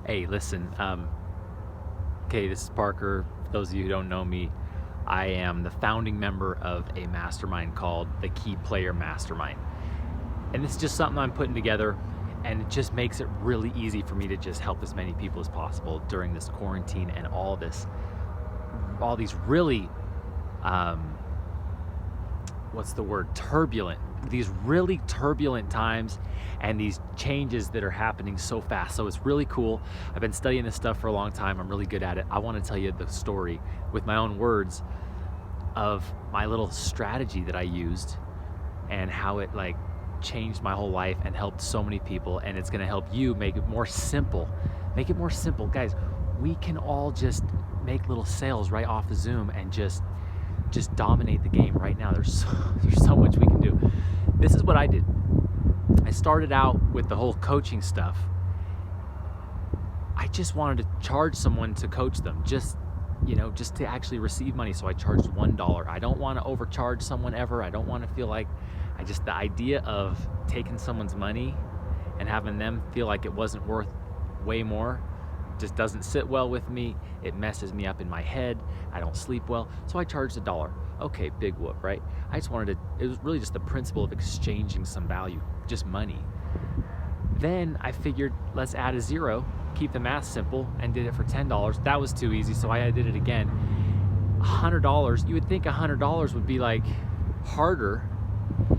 Hey, listen, okay, this is Parker. For those of you who don't know me, I am the founding member of a mastermind called the Keyplayer Mastermind. And it's just something I'm putting together, and it just makes it really easy for me to just help as many people as possible during this quarantine and all these really, these really turbulent times and these changes that are happening so fast. So it's really cool. I've been studying this stuff for a long time. I'm really good at it. I want to tell you the story with my own words of my little strategy that I used and how it changed my whole life and helped so many people. And it's going to help you make it more simple. Make it more simple. Guys, we can all just make little sales right off of Zoom and just dominate the game right now. There's so much we can do. This is what I did. I started out with the whole coaching stuff. I just wanted to charge someone to coach them, just to actually receive money. So I charged $1. I don't want to overcharge someone ever. I don't want to feel like the idea of taking someone's money and having them feel like it wasn't worth way more just doesn't sit well with me. It messes me up in my head. I don't sleep well. So I charged $1. Okay, big whoop, right? It was really just the principle of exchanging some value, just money. Then I figured, let's add a zero, keep the math simple, and did it for $10. That was too easy, so I did it again. $100, you would think $100 would be harder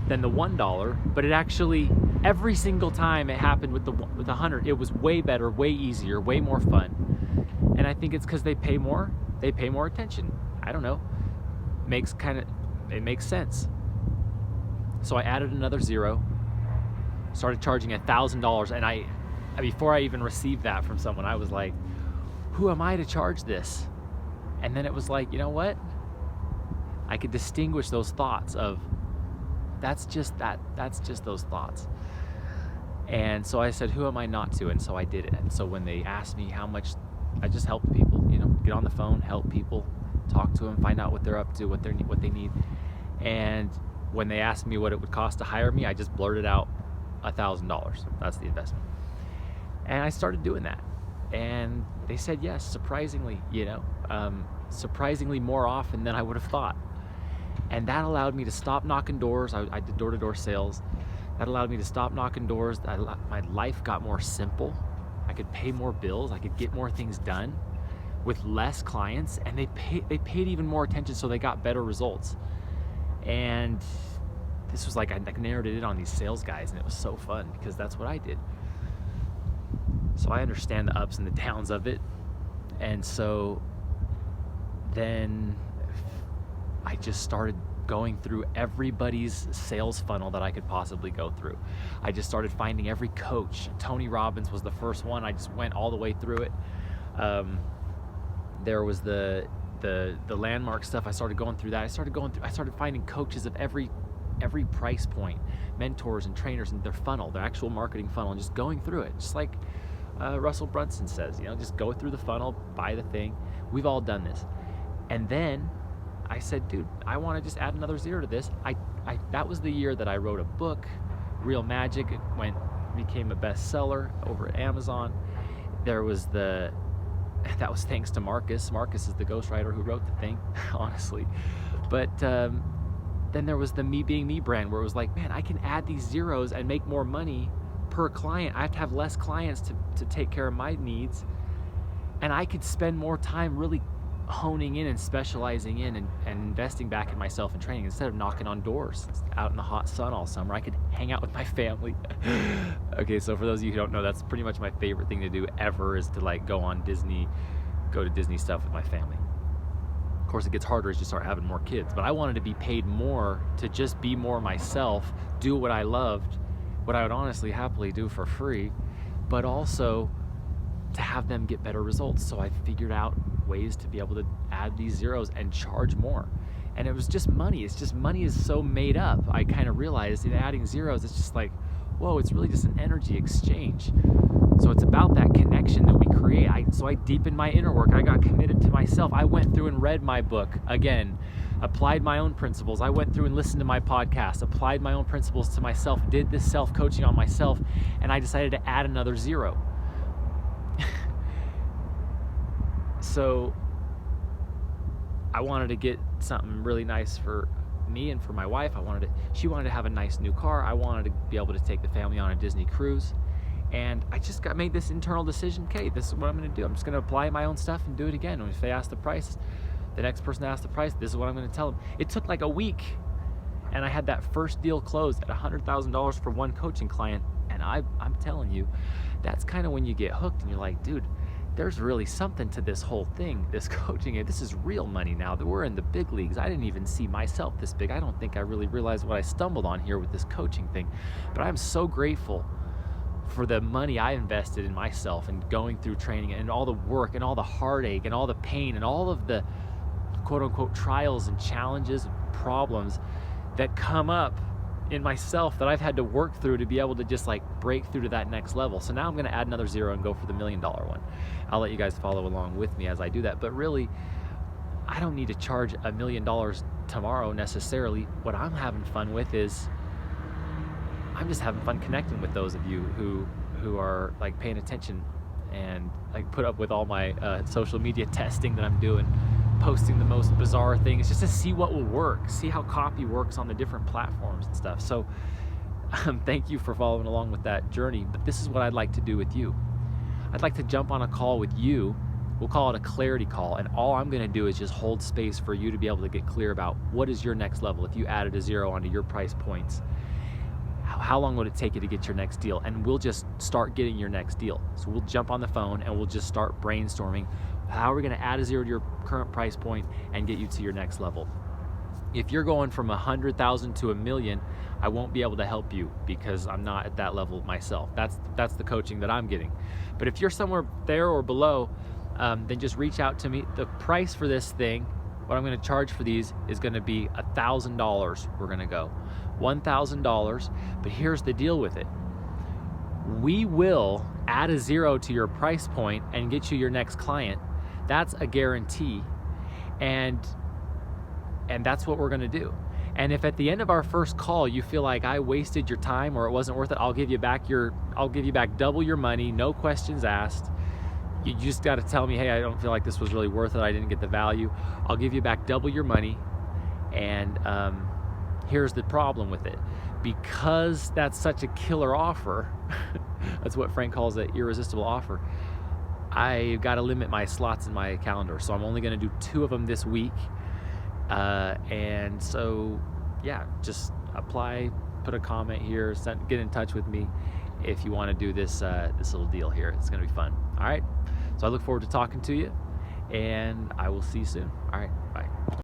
than the $1, but it actually, every single time it happened with 100, it was way better, way easier, way more fun. And I think it's because they pay more attention. I don't know. It makes sense. So I added another zero, started charging $1,000, and before I even received that from someone, I was like, who am I to charge this? And then it was like, you know what? I could distinguish those thoughts of, that's just those thoughts. And so I said, who am I not to? And so I did it. And so when they asked me how much, I just helped people, get on the phone, help people, talk to them, find out what they're up to, what they need. And when they asked me what it would cost to hire me, I just blurted out $1,000. That's the investment. And I started doing that. And they said yes, surprisingly, surprisingly more often than I would have thought. And that allowed me to stop knocking doors. I did door-to-door sales. That allowed me to stop knocking doors. My life got more simple. I could pay more bills. I could get more things done with less clients. And they paid even more attention, so they got better results. And this was I narrowed it in on these sales guys, and it was so fun because that's what I did. So I understand the ups and the downs of it. And so then I just started going through everybody's sales funnel that I could possibly go through. I just started finding every coach. Tony Robbins was the first one. I just went all the way through it. There was the landmark stuff. I started going through that. I started finding coaches of every price point, mentors and trainers and their funnel, their actual marketing funnel, and just going through it. Just like Russell Brunson says, just go through the funnel, buy the thing. We've all done this. And then I said, dude, I want to just add another zero to this. That was the year that I wrote a book, Real Magic. It became a bestseller over at Amazon. That was thanks to Marcus. Marcus is the ghostwriter who wrote the thing, honestly. But then there was the Me Being Me brand, where it was like, man, I can add these zeros and make more money per client. I have to have less clients to take care of my needs. And I could spend more time really honing in and specializing in and investing back in myself and training instead of knocking on doors out in the hot sun all summer. I could hang out with my family. Okay, so for those of you who don't know, that's pretty much my favorite thing to do ever, is to go to Disney stuff with my family. Of course, it gets harder as you start having more kids, but I wanted to be paid more to just be more myself, do what I loved, what I would honestly happily do for free, but also to have them get better results. So I figured out ways to be able to add these zeros and charge more. And it was just money. It's just money is so made up. I kind of realized in adding zeros, it's just whoa, it's really just an energy exchange. So it's about that connection that we create. So I deepened my inner work. I got committed to myself. I went through and read my book again, applied my own principles. I went through and listened to my podcast, applied my own principles to myself, did this self-coaching on myself, and I decided to add another zero. So I wanted to get something really nice for me and for my wife. She wanted to have a nice new car. I wanted to be able to take the family on a Disney cruise. And I just made this internal decision. Okay, this is what I'm going to do. I'm just going to apply my own stuff and do it again. And if they ask the price, the next person asks the price, this is what I'm going to tell them. It took like a week, and I had that first deal closed at $100,000 for one coaching client. And I'm telling you, that's kind of when you get hooked and you're like, dude, there's really something to this whole thing, this coaching. This is real money now that we're in the big leagues. I didn't even see myself this big. I don't think I really realized what I stumbled on here with this coaching thing. But I'm so grateful for the money I invested in myself and going through training and all the work and all the heartache and all the pain and all of the quote unquote trials and challenges and problems that come up in myself that I've had to work through to be able to just like break through to that next level. So now I'm going to add another zero and go for the $1 million one. I'll let you guys follow along with me as I do that. But really, I don't need to charge $1 million tomorrow necessarily. What I'm having fun with is I'm just having fun connecting with those of you who are like paying attention and like put up with all my social media testing that I'm doing, posting the most bizarre things just to see what will work, see how copy works on the different platforms and stuff. So thank you for following along with that journey. But this is what I'd like to do with you. I'd like to jump on a call with you. We'll call it a clarity call. And all I'm going to do is just hold space for you to be able to get clear about what is your next level. If you added a zero onto your price points, how long would it take you to get your next deal? And we'll just start getting your next deal. So we'll jump on the phone and we'll just start brainstorming how are we going to add a zero to your current price point and get you to your next level. If you're going from 100,000 to 1 million, I won't be able to help you because I'm not at that level myself. That's the coaching that I'm getting. But if you're somewhere there or below, then just reach out to me. The price for this thing, what I'm going to charge for these is going to be $1,000. We're going to go $1,000. But here's the deal with it. We will add a zero to your price point and get you your next client. That's a guarantee. And that's what we're going to do. And if at the end of our first call you feel like I wasted your time or it wasn't worth it, I'll give you back double your money, no questions asked. You just got to tell me, hey, I don't feel like this was really worth it. I didn't get the value. I'll give you back double your money. And here's the problem with it. Because that's such a killer offer, that's what Frank calls an irresistible offer, I've got to limit my slots in my calendar. So I'm only going to do 2 of them this week. And so, yeah, just apply, put a comment here, get in touch with me if you want to do this little deal here. It's going to be fun. All right. So I look forward to talking to you, and I will see you soon. All right. Bye.